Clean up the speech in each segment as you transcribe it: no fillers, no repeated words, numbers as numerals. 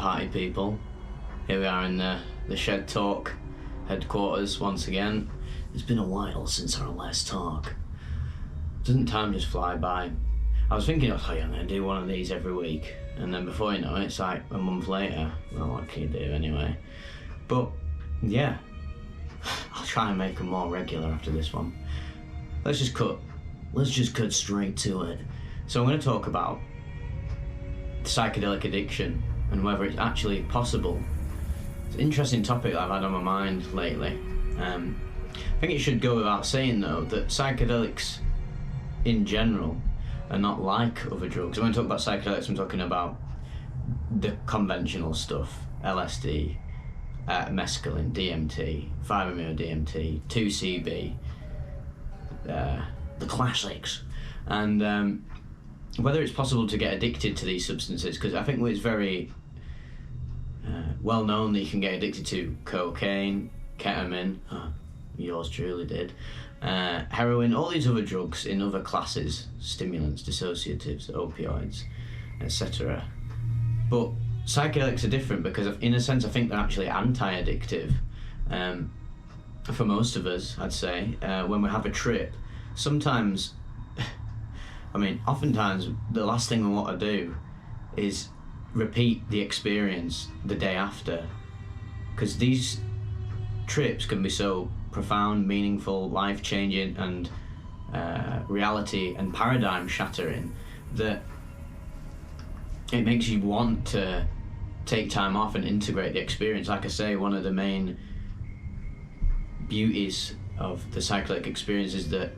party people. Here we are in the Shed Talk headquarters once again. It's been a while since our last talk. Doesn't time just fly by? I was thinking, oh yeah, I'm going to do one of these every week, and then before you know it, it's like a month later. Well, what can you do anyway? But yeah, I'll try and make them more regular after this one. Let's just cut straight to it. So I'm going to talk about psychedelic addiction and whether it's actually possible. It's an interesting topic that I've had on my mind lately. I think it should go without saying though that psychedelics in general are not like other drugs. When I talk about psychedelics, I'm talking about the conventional stuff: LSD, mescaline, DMT, 5-MeO-DMT, 2CB, the classics, and whether it's possible to get addicted to these substances, because I think it's very well known that you can get addicted to cocaine, ketamine, yours truly did, heroin, all these other drugs in other classes, stimulants, dissociatives, opioids, etc. But psychedelics are different because, in a sense, I think they're actually anti-addictive. For most of us, I'd say, when we have a trip, sometimes, oftentimes, the last thing we want to do is repeat the experience the day after, because these trips can be so profound, meaningful, life-changing, and reality and paradigm shattering that it makes you want to take time off and integrate the experience. Like I say, one of the main beauties of the psychedelic experience is that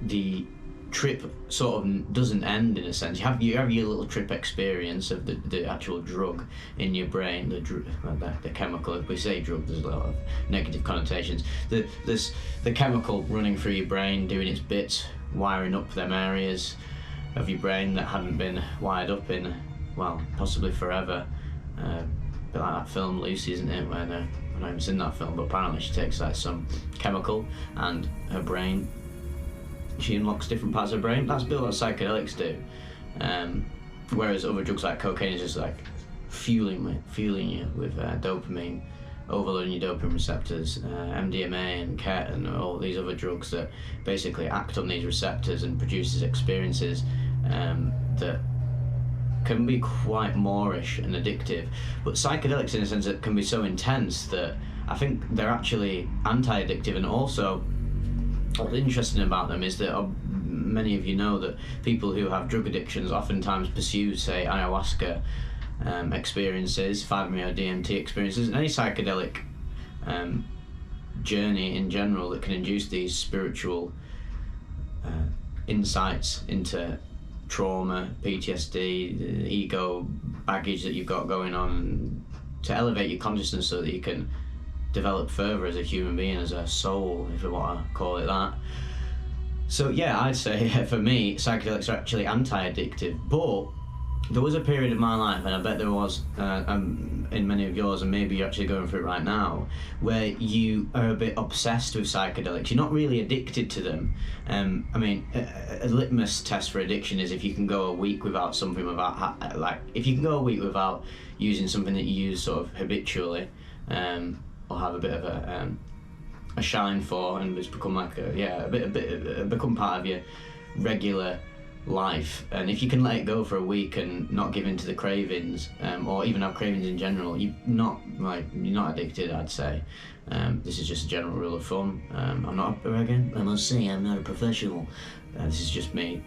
the trip sort of doesn't end, in a sense. You have your little trip experience of the actual drug in your brain, the chemical. If we say drug, there's a lot of negative connotations. The chemical running through your brain, doing its bits, wiring up them areas of your brain that hadn't been wired up in, well, possibly forever. But like that film Lucy, isn't it, where I haven't seen that film, but apparently she takes like some chemical and her brain, she unlocks different parts of her brain. That's a bit what psychedelics do. Whereas other drugs like cocaine is just like fueling you with dopamine, overloading your dopamine receptors, MDMA and Ket and all these other drugs that basically act on these receptors and produces experiences that can be quite moreish and addictive. But psychedelics, in a sense, that can be so intense that I think they're actually anti-addictive. And also, what's interesting about them is that many of you know that people who have drug addictions oftentimes pursue, say, ayahuasca experiences, 5-MeO-DMT experiences, and any psychedelic journey in general that can induce these spiritual insights into trauma, PTSD, the ego baggage that you've got going on, to elevate your consciousness so that you can develop further as a human being, as a soul, if you want to call it that. So yeah, I'd say for me, psychedelics are actually anti-addictive, but there was a period of my life, and I bet there was in many of yours, and maybe you're actually going through it right now, where you are a bit obsessed with psychedelics. You're not really addicted to them. A litmus test for addiction is if you can go a week without something, if you can go a week without using something that you use sort of habitually, or have a bit of a shine for, and it's become like become part of your regular life. And if you can let it go for a week and not give in to the cravings, or even have cravings in general, you're not addicted, I'd say. This is just a general rule of thumb. I'm not, again, I must say, I'm not a professional. This is just me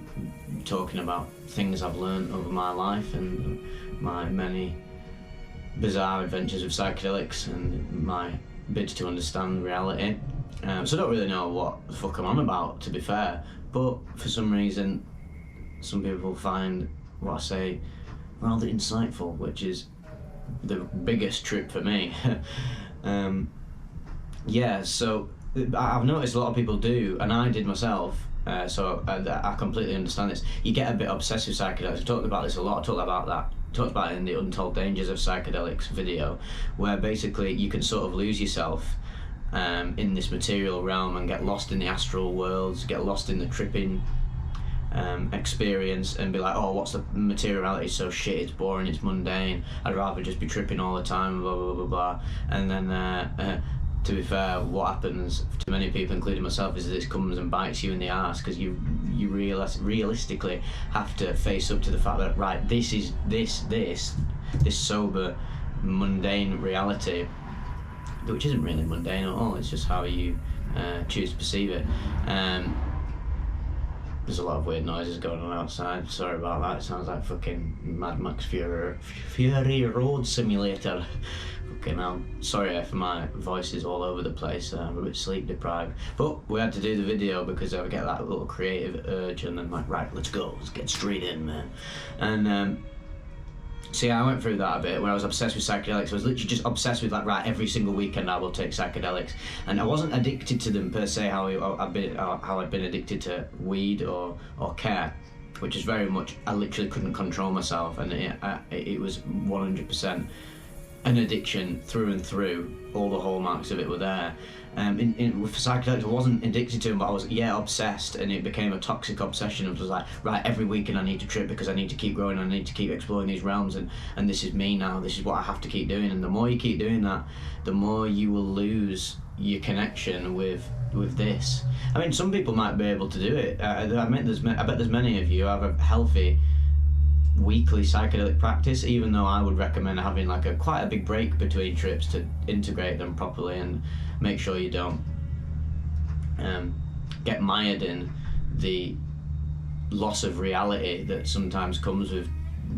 talking about things I've learned over my life and my many bizarre adventures with psychedelics and my bids to understand reality. So I don't really know what the fuck I'm on about, to be fair, but for some reason some people find what I say rather insightful, which is the biggest trip for me. So I've noticed a lot of people do, and I did myself, so I completely understand this. You get a bit obsessed with psychedelics. I've talked about this a lot. I talked about it in the Untold Dangers of Psychedelics video, where basically you can sort of lose yourself in this material realm and get lost in the astral worlds, get lost in the tripping experience and be like, oh, what's the material reality? It's so shit, it's boring, it's mundane, I'd rather just be tripping all the time, blah blah blah blah. And then to be fair, what happens to many people, including myself, is that this comes and bites you in the ass, because you realistically have to face up to the fact that, right, this is this sober mundane reality, which isn't really mundane at all, it's just how you choose to perceive it. There's a lot of weird noises going on outside, sorry about that, it sounds like fucking Mad Max Fury Road Simulator. Fucking hell, sorry if my voice is all over the place, I'm a bit sleep deprived, but we had to do the video because I get that little creative urge, and then like, right, let's go, let's get straight in, man. And see, I went through that a bit where I was obsessed with psychedelics. I was literally just obsessed with, like, right, every single weekend I will take psychedelics, and I wasn't addicted to them per se how I'd been addicted to weed or care, which is very much, I literally couldn't control myself, and it was 100% an addiction through and through. All the hallmarks of it were there. With psychedelics, I wasn't addicted to them, but I was obsessed, and it became a toxic obsession. It was like, right, every weekend I need to trip because I need to keep growing, I need to keep exploring these realms, and this is me now, this is what I have to keep doing. And the more you keep doing that, the more you will lose your connection with this. I mean, some people might be able to do it. I bet there's many of you who have a healthy weekly psychedelic practice, even though I would recommend having like quite a big break between trips to integrate them properly and make sure you don't get mired in the loss of reality that sometimes comes with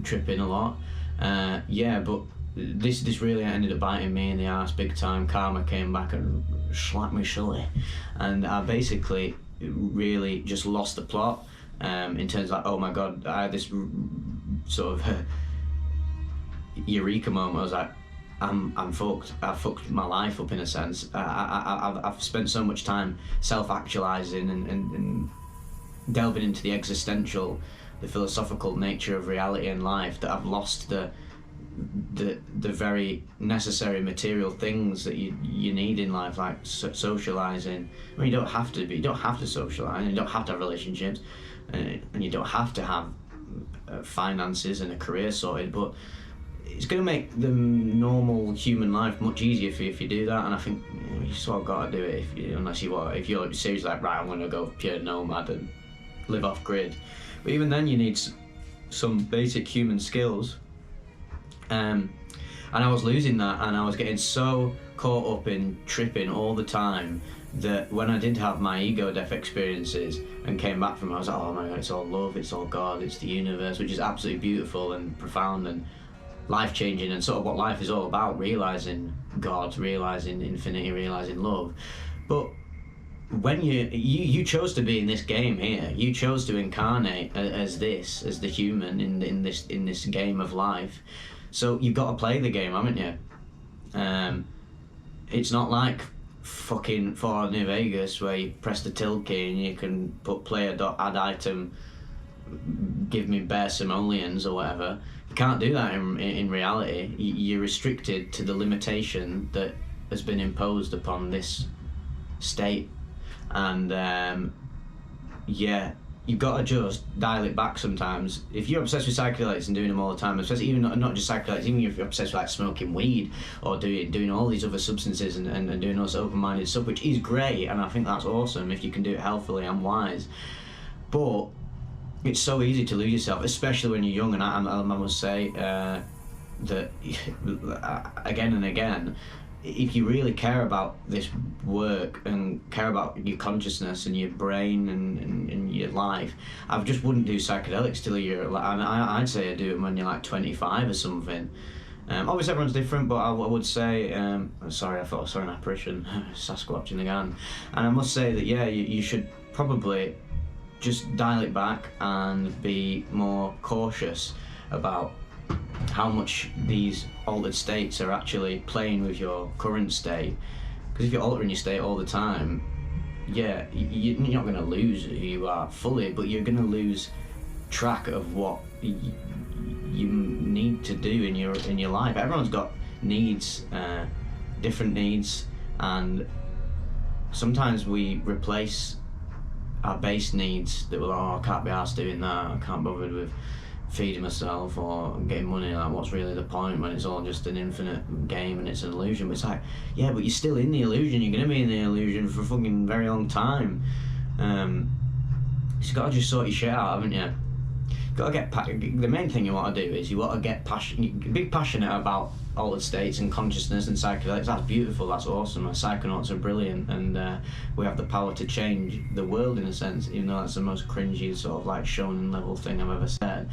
tripping a lot. But this really ended up biting me in the ass big time. Karma came back and slapped me silly, and I basically really just lost the plot in terms of like, oh my god, I had this sort of eureka moment. I was like, I'm fucked. I've fucked my life up in a sense. I've spent so much time self-actualizing and delving into the existential, the philosophical nature of reality and life, that I've lost the very necessary material things that you need in life, like socializing. I mean, you don't have to socialize, you don't have to have relationships, and you don't have to have finances and a career sorted, but it's going to make the normal human life much easier for you if you do that. And I think you sort of got to do it if you're seriously like, right, I'm going to go pure nomad and live off grid. But even then, you need some basic human skills. And I was losing that, and I was getting so caught up in tripping all the time that when I did have my ego death experiences and came back from it, I was like, oh my god, it's all love, it's all God, it's the universe, which is absolutely beautiful and profound and life-changing, and sort of what life is all about, realising God, realising infinity, realising love. But when you chose to be in this game here, you chose to incarnate as the human in this game of life, so you've got to play the game, haven't you? It's not like fucking Fallout New Vegas where you press the tilt key and you can put player.add item, give me bare simoleons or whatever. You can't do that in reality. You're restricted to the limitation that has been imposed upon this state, and you've got to just dial it back sometimes. If you're obsessed with psychedelics and doing them all the time, especially even not just psychedelics, even if you're obsessed with like smoking weed or doing all these other substances and doing all this open-minded stuff, which is great, and I think that's awesome if you can do it healthily and wise. But it's so easy to lose yourself, especially when you're young, and I must say that again and again, if you really care about this work and care about your consciousness and your brain and your life, I just wouldn't do psychedelics till you're like, I'd say I do it when you're like 25 or something. Obviously everyone's different, but I would say, sorry, I thought I saw an apparition, Sasquatch in the garden, and I must say that you should probably just dial it back and be more cautious about how much these altered states are actually playing with your current state. Because if you're altering your state all the time, you're not going to lose who you are fully, but you're going to lose track of what you need to do in your life. Everyone's got needs, different needs, and sometimes we replace our base needs that we're like, oh, I can't be arsed doing that, I can't bother with feeding myself or getting money, like what's really the point when it's all just an infinite game and it's an illusion. But it's like, yeah, but you're still in the illusion, you're going to be in the illusion for a fucking very long time. You've got to just sort your shit out, haven't you? Got to get the main thing you want to do is you want to get be passionate about altered states and consciousness and psychedelics. That's beautiful, that's awesome. Psychonauts are brilliant, and we have the power to change the world in a sense, even though that's the most cringy sort of like shonen level thing I've ever said.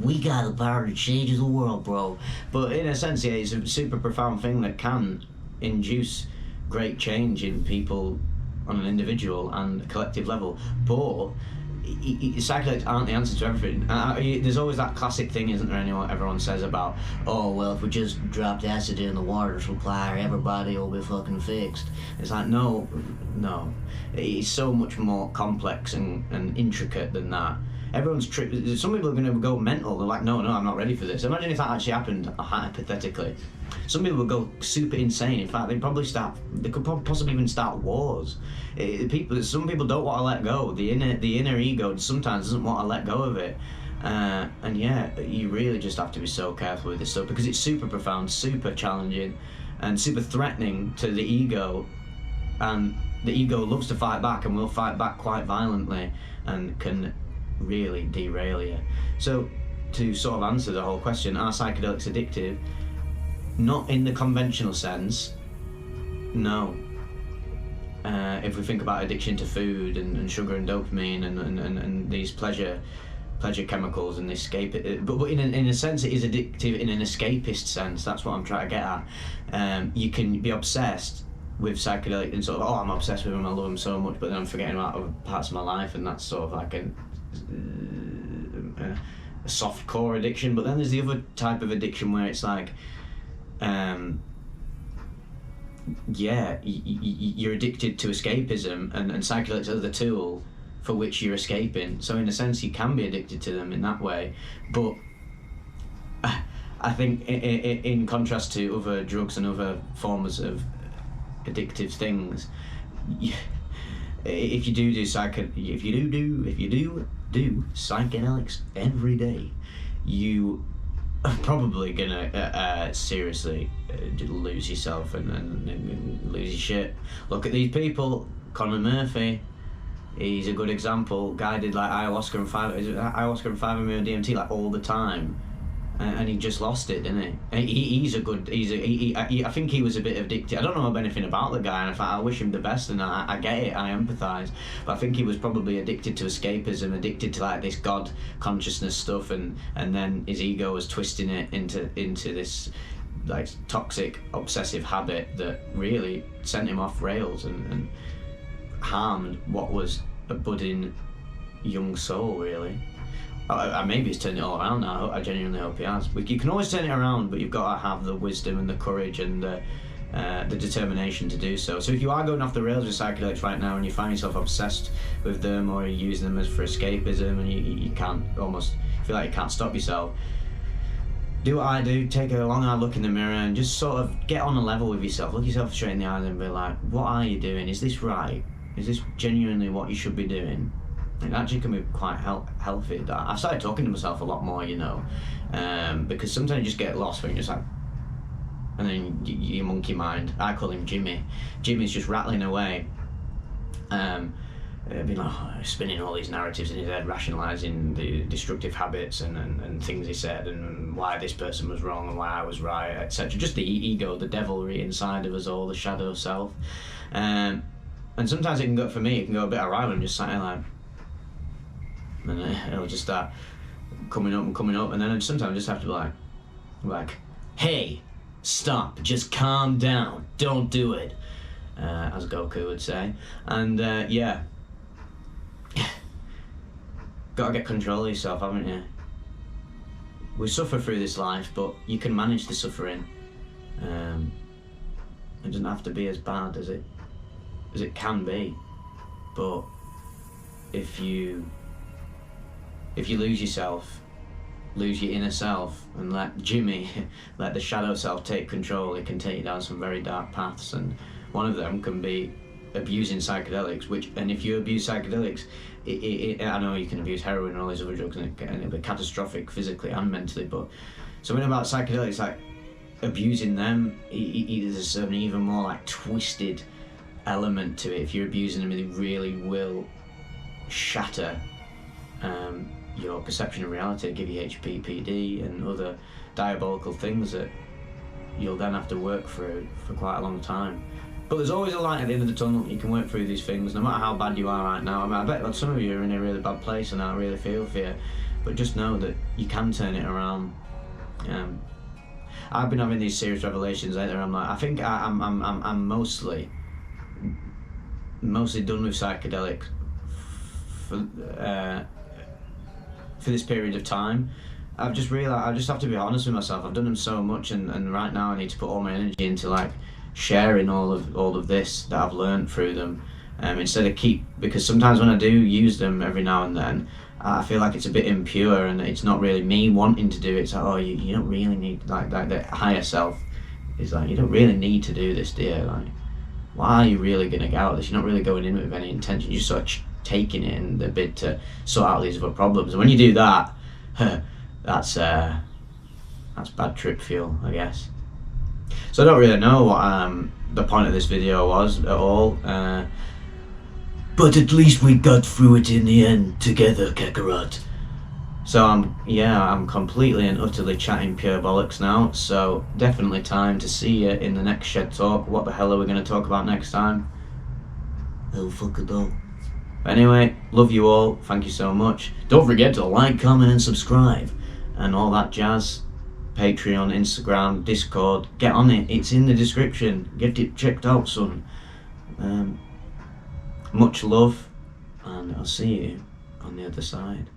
We got the power to change the world, bro. But in a sense, yeah, it's a super profound thing that can induce great change in people on an individual and collective level. But psychedelics aren't the answer to everything. There's always that classic thing, isn't there? Everyone says about, oh well, if we just dropped acid in the water supply, everybody will be fucking fixed. It's like, no, it's so much more complex and intricate than that. Some people are going to go mental. They're like, no, I'm not ready for this. Imagine if that actually happened, hypothetically. Some people would go super insane. In fact, they could possibly even start wars. Some people don't want to let go. The inner ego sometimes doesn't want to let go of it. And yeah, you really just have to be so careful with this stuff because it's super profound, super challenging, and super threatening to the ego. And the ego loves to fight back and will fight back quite violently and can really derail you. So to sort of answer the whole question, are psychedelics addictive? Not in the conventional sense, no. If we think about addiction to food and sugar and dopamine and these pleasure chemicals and escape, but in a sense it is addictive in an escapist sense. That's what I'm trying to get at. You can be obsessed with psychedelic and sort of, oh, I'm obsessed with them, I love them so much, but then I'm forgetting about other parts of my life, and that's sort of like a soft core addiction. But then there's the other type of addiction where it's like, you're addicted to escapism, and psychedelics are the tool for which you're escaping. So in a sense, you can be addicted to them in that way. But I think in contrast to other drugs and other forms of addictive things, if you do psychedelics every day, you are probably gonna seriously lose yourself and lose your shit. Look at these people. Conor Murphy, he's a good example. Guy did like ayahuasca and 5 mg DMT like all the time. And he just lost it, didn't he? I think he was a bit addicted. I don't know anything about the guy, and in fact, I wish him the best, and I get it, I empathise. But I think he was probably addicted to escapism, addicted to like this God consciousness stuff, and then his ego was twisting it into this like toxic, obsessive habit that really sent him off rails and harmed what was a budding young soul, really. Maybe he's turned it all around now. I genuinely hope he has. You can always turn it around, but you've got to have the wisdom and the courage and the determination to do so. So if you are going off the rails with psychedelics right now and you find yourself obsessed with them, or you use them as for escapism, and you can't, almost feel like you can't stop yourself, do what I do, take a long hard look in the mirror and just sort of get on a level with yourself. Look yourself straight in the eyes and be like, what are you doing? Is this right? Is this genuinely what you should be doing? It actually can be quite healthy. I've started talking to myself a lot more, because sometimes you just get lost when you're just like, and then your monkey mind, I call him Jimmy. Jimmy's just rattling away, being like, spinning all these narratives in his head, rationalising the destructive habits and things he said, and why this person was wrong and why I was right, etc. Just the ego, the devilry inside of us all, the shadow self. And sometimes it can go a bit awry when I'm just sat there like, and it'll just start coming up, and then sometimes I just have to be like, hey, stop, just calm down, don't do it, as Goku would say. And gotta get control of yourself, haven't you? We suffer through this life, but you can manage the suffering. It doesn't have to be as bad as it can be, but if you lose yourself, lose your inner self, and let let the shadow self take control, it can take you down some very dark paths, and one of them can be abusing psychedelics, and if you abuse psychedelics, I know you can abuse heroin and all these other drugs, and it'll be catastrophic physically and mentally, but something about psychedelics, like abusing them, there's an even more like twisted element to it. If you're abusing them, they really will shatter your perception of reality, give you HPPD and other diabolical things that you'll then have to work through for quite a long time. But there's always a light at the end of the tunnel. You can work through these things, no matter how bad you are right now. I mean, I bet that some of you are in a really bad place, and I really feel for you. But just know that you can turn it around. I've been having these serious revelations lately. I'm like, I think I'm mostly done with psychedelics for this period of time. I've just realised I just have to be honest with myself. I've done them so much, and right now I need to put all my energy into like sharing all of this that I've learned through them, instead of because sometimes when I do use them every now and then, I feel like it's a bit impure, and it's not really me wanting to do it. It's like, oh, you don't really need, like the higher self is like, you don't really need to do this, dear. Like, why are you really gonna get out of this? You're not really going in with any intention. You're just sort of taking it in the bid to sort out these other problems. And when you do that, that's bad trip fuel, I guess. So I don't really know what the point of this video was at all, but at least we got through it in the end together, Kakarot. So I'm completely and utterly chatting pure bollocks now, so definitely time to see you in the next Shed Talk. What the hell are we going to talk about next time? Oh, fuck it all. Anyway, love you all, thank you so much. Don't forget to like, comment and subscribe and all that jazz. Patreon, Instagram, Discord, get on it, it's in the description, get it checked out, son. Much love, and I'll see you on the other side.